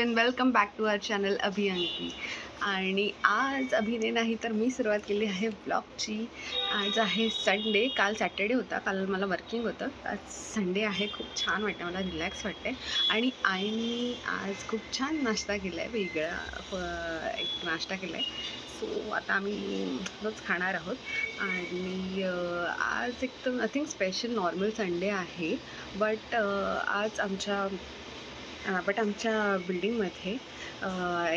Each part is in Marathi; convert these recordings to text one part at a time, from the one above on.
Everyone, welcome back to our channel Abhiyanki. आणि आज अभिने नाही तर मी सुरुवात केली आहे ब्लॉगची. आज आहे संडे, काल सॅटर्डे होता, काल मला वर्किंग होतं. आज संडे आहे, खूप छान वाटतं, मला रिलॅक्स वाटते. आणि आईने आज खूप छान नाश्ता केला आहे, वेगळा एक नाश्ता केला आहे. सो आता आम्ही रोज खाणार आहोत. आणि आज एकदम नथिंग स्पेशल, नॉर्मल संडे आहे. बट आज आमच्या बिल्डिंगमध्ये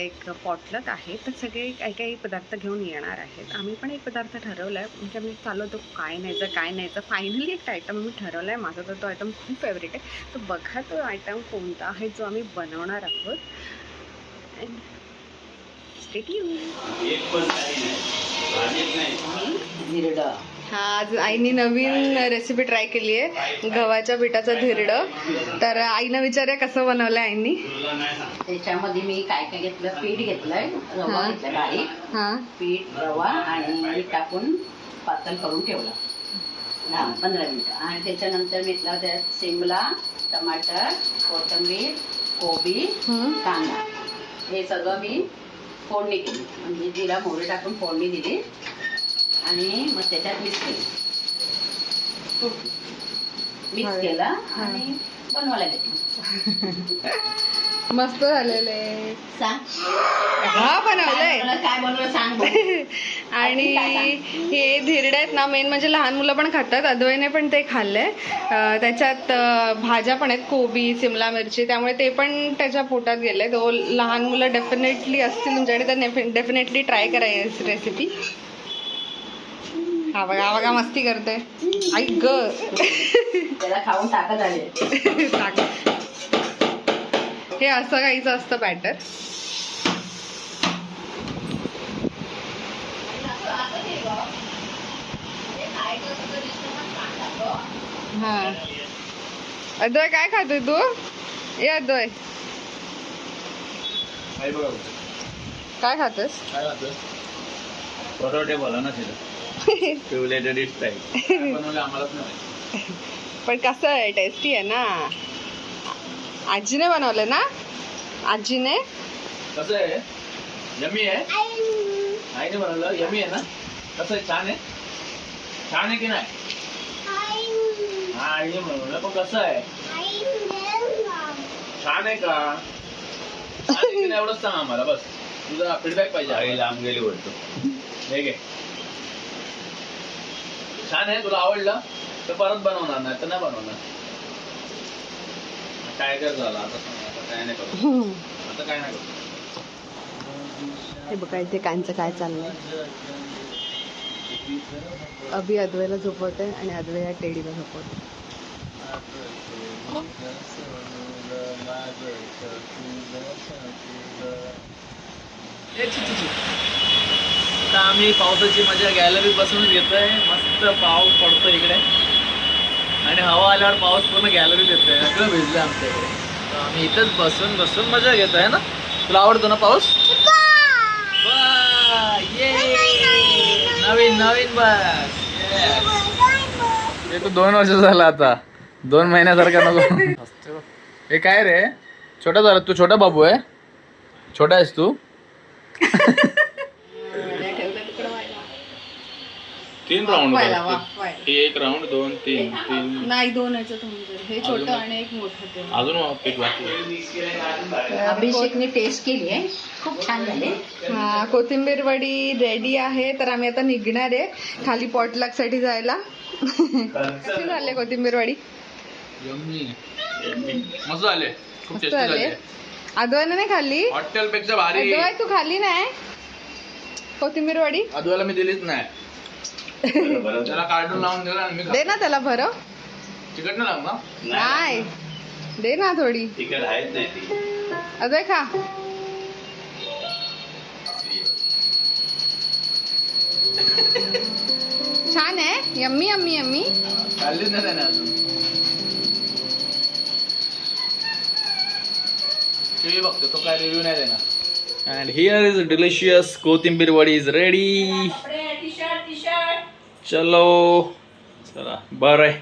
एक पॉटलक आहे, तर सगळे काही काही पदार्थ घेऊन येणार आहेत. आम्ही पण एक पदार्थ ठरवला आहे, म्हणजे आम्ही चालू होतो काय न्यायचं. फायनली एक आयटम आम्ही ठरवला आहे. माझा तर तो आयटम खूप फेवरेट आहे. तर बघा तो आयटम कोणता आहे जो आम्ही बनवणार आहोत. And stay tuned. हा, आज आईने नवीन रेसिपी ट्राय केली आहे, गव्हाच्या पिठाचं धिरडं. तर आईनं विचारूया कसं बनवलं आहे आईनी. त्याच्यामध्ये मी काय काय घेतलं, पीठ घेतलंय, रवा घेतला बारीक, पीठ रवा आणि मीठ टाकून पातळ करून ठेवलं 10-15 मिनिटं. आणि त्याच्यानंतर घेतला त्यात शिमला, टमाटर, कोथिंबीर, कोबी, कांदा, हे सगळं मी फोडणी केली. म्हणजे जिरा मोहरी टाकून फोडणी दिली आणि मग त्याच्यात मिक्स केलं आणि बनवायला घेतलं. मस्त झालेलं आहे. सांग हा, बनवलंय. काय बनवलं सांग. आणि हे धिरडे आहेत ना, मेन म्हणजे लहान मुलं पण खातात. अद्वैने पण ते खाल्लंय. त्याच्यात भाज्या पण आहेत, कोबी, शिमला मिरची, त्यामुळे ते पण त्याच्या पोटात गेले. तो लहान मुलं डेफिनेटली असतील तुमच्याकडे तर डेफिनेटली ट्राय करा रेसिपी. हा बघा मस्ती करते. ऐक ग, त्याला खाऊन टाकत आले. हे असं काहीच असतं बॅटर. हा, अद्वय काय खातोय तू? ये अद्वय, काय खातोस? परोठे बोला ना तिला. पण कसं आहे, टेस्टी आहे ना. आजीने बनवलं ना, आजीने. कसं आहे, यमी आहे, आईने बनवलं, यमी आहे ना. कसं आहे, छान आहे, छान आहे की नाही? हा, आईने बनवलं, पण कसं आहे, छान आहे का, छान आहे की नाही एवढंच सांग आम्हाला. बस तुझा फीडबॅक पाहिजे. आई लांब गेली बोलतो. हे घे, छान आहे, तुला आवडलं तर परत बनवणार, नाही तर नाही बनवणार. काय कर झालं आता, काय नाही करू आता, काय नाही करू. हे बघा इथे कांचं काय चाललंय. अभि अद्वैला झोपवते आणि अद्वै या टेडीला झोपवते. आता आम्ही पावसाची मजा गॅलरीत बसून घेतोय. मस्त पाऊस पडतो इकडे आणि हवा आल्यावर पाऊस पूर्ण गॅलरीत येतोय. सगळं भिजलं आमच्या इकडे. तर आम्ही इथंच बसून मजा घेतोय ना. तुला आवडतो ना पाऊस? नवीन बस. हे तू 2 वर्ष झालं आता, 2 महिन्यासारखा नको. हे काय रे, छोटा झाला तू, छोटा बाबू आहे, छोटा आहेस तू. 3 राऊंड, 1 राऊंड 2 3 नाही, 2 ह्याच्यात होऊन जाईल. हे छोटं आणि एक मोठं. अजून पीक बाकी. अभिषेकने टेस्ट केली आहे, खूप छान झाले. हा, कोथिंबीर वडी रेडी आहे. तर आम्ही आता निघणार आहे खाली पॉटलक साठी जायला. कशी झाले कोथिंबीर वडी? मस्त झाले, खूप टेस्टी झाले. अद्वैने नाही खाल्ली? हॉटेल पेक्षा भारी. अद्वै तू खाल्ली नाही कोथिंबीर वडी? अद्वैला मी दिलीच नाही. त्याला कार्टून लावून दिला आणि मी दे ना त्याला भरव. तिकट नाही लागणार. नाही, दे ना थोडी. तिकट आहेच नाही ती. अद्वै खा. छान आहे, यम्मी यम्मी यम्मी. खाल्लीच नाही त्याने अजून. टीव्ही बघतो तो, काय रिव्ह्यू नाही देणार. And here is delicious कोथिंबीर वडी is ready. चलो चला, बरं आहे.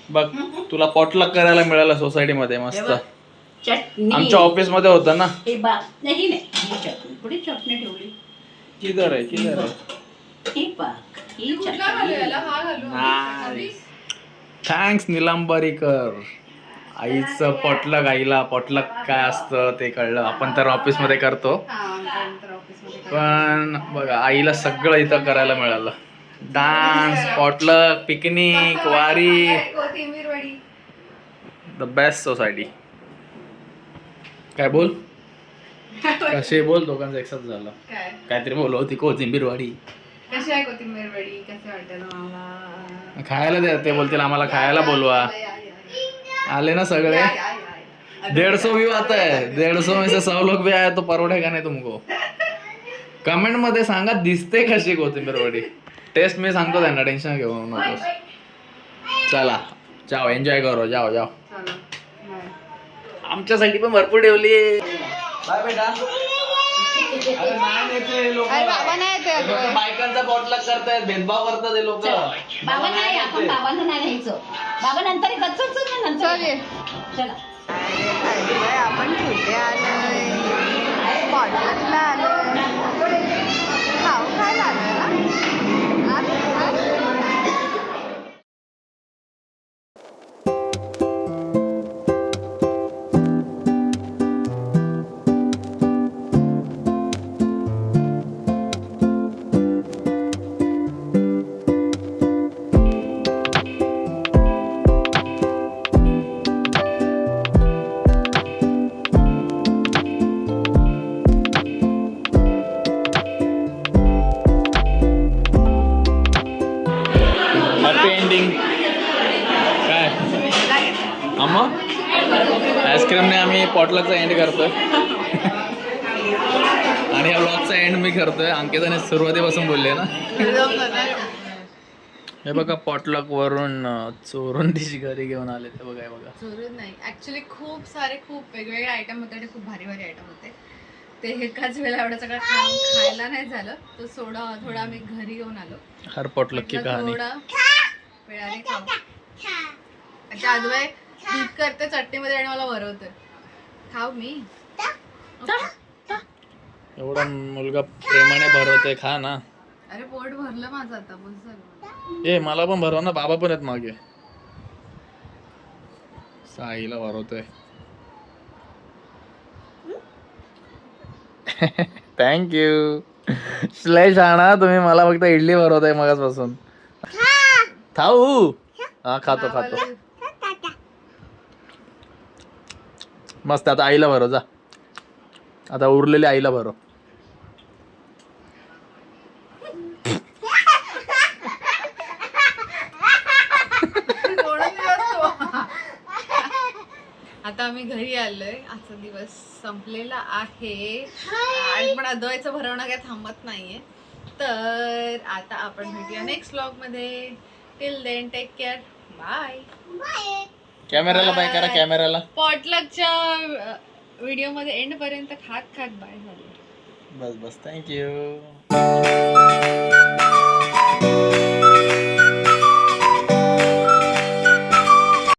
बघ तुला पॉटलक करायला मिळालं सोसायटीमध्ये, मस्त. चटणी आमच्या ऑफिस मध्ये होतं ना. हे नाही नाही ही चटणी पुढे चटणी ठेवली किधर आहे ही पाक ही चटणी थँक्स निलांबरीकर. आईचं पॉटलक, आईला पॉटलक काय असतं ते कळलं. आपण तर ऑफिस मध्ये करतो, पण बघा आईला सगळं इथं करायला मिळालं. डान्स, पॉटलक, पिकनिक, वारी, द बेस्ट सोसायटी. काय बोल कसे बोल दोघांचं एकसाथ झालं. काहीतरी बोल होती कोथिंबीरवाडी. कशी आहे कोथिंबीरवडी? कसे वाटेल मला खायला द्या. ते बोलतील आम्हाला खायला बोलवा. आले ना सगळे. 150 व्यू आता है. 150 में से 100 लोग भी आए तो परवडेगा नहीं तुमको. कमेंट मध्ये सांगा दिसते कशी कोथिंबीरवडी. टेस्ट मी सांगतो त्यांना, टेन्शन घेऊ नकोस. चला जाओ एन्जॉय करो. जाओ जाओ. आमच्यासाठी पण भरपूर ठेवली. बाय बेटा. बाबा नाही येते. बायकांचा पॉटलक करतायत, भेदभाव करतात हे लोक. बाबा नाही, आपण बाबांना नाही घ्यायचं. बाबा नंतर नंतर चला. आपण कुठे आलोय? पॉटलकला आलोय. खाऊ खायला आलोय ना. Happy ending. काय अम्मा आईस्क्रीमने आम्ही पॉटलकचा एंड करतोय आणि या ब्लॉगचा एंड मी करतोय. अंकिताने सुरुवातीपासून बोलले ना. हे बघा पॉटलक वरून चोरून डिश घरी घेऊन आले. ते बघा, हे बघा. चोरून नाही, ऍक्च्युली खूप सारे खूप वेगवेगळे आयटम होते आणि खूप भारी भारी आयटम होते. ते एकाच वेळेला एवढं सगळं खायला नाही झालं, तर थोडा आम्ही घरी घेऊन आलो. हर पॉटलक की कहाणी. थोडा वेळाने खाऊ. अच्छा आजूबाई दूध करते चटणीमध्ये आणि मला भरवतोय. खाऊ मी. एवढा मुलगा प्रेमाने भरवतोय, खा ना. अरे पोट भरलं माझं आता, बस झालं. ए मला पण भरव ना. बाबा पण आहेत मागे. साईला भरवतोय. थँक्यू. श्लेष आणा तुम्ही मला फक्त इडली भरवताय मगाचपासून. खाऊ. हा खातो खातो. मस्त. आता आईला भरव जा. आता उरलेली आईला भरव. आता आम्ही घरी आलोय. आजचा दिवस संपलेला आहे आणि पण अद्वैचं भरवणं काय थांबत नाहीये. तर आता आपण भेटूया नेक्स्ट व्लॉग मध्ये. Till then take care. Bye. कॅमेराला बाय करा. कॅमेराला. पॉटलकच्या व्हिडिओ मध्ये एंड पर्यंत खात बाय झालं. बस थँक्यू.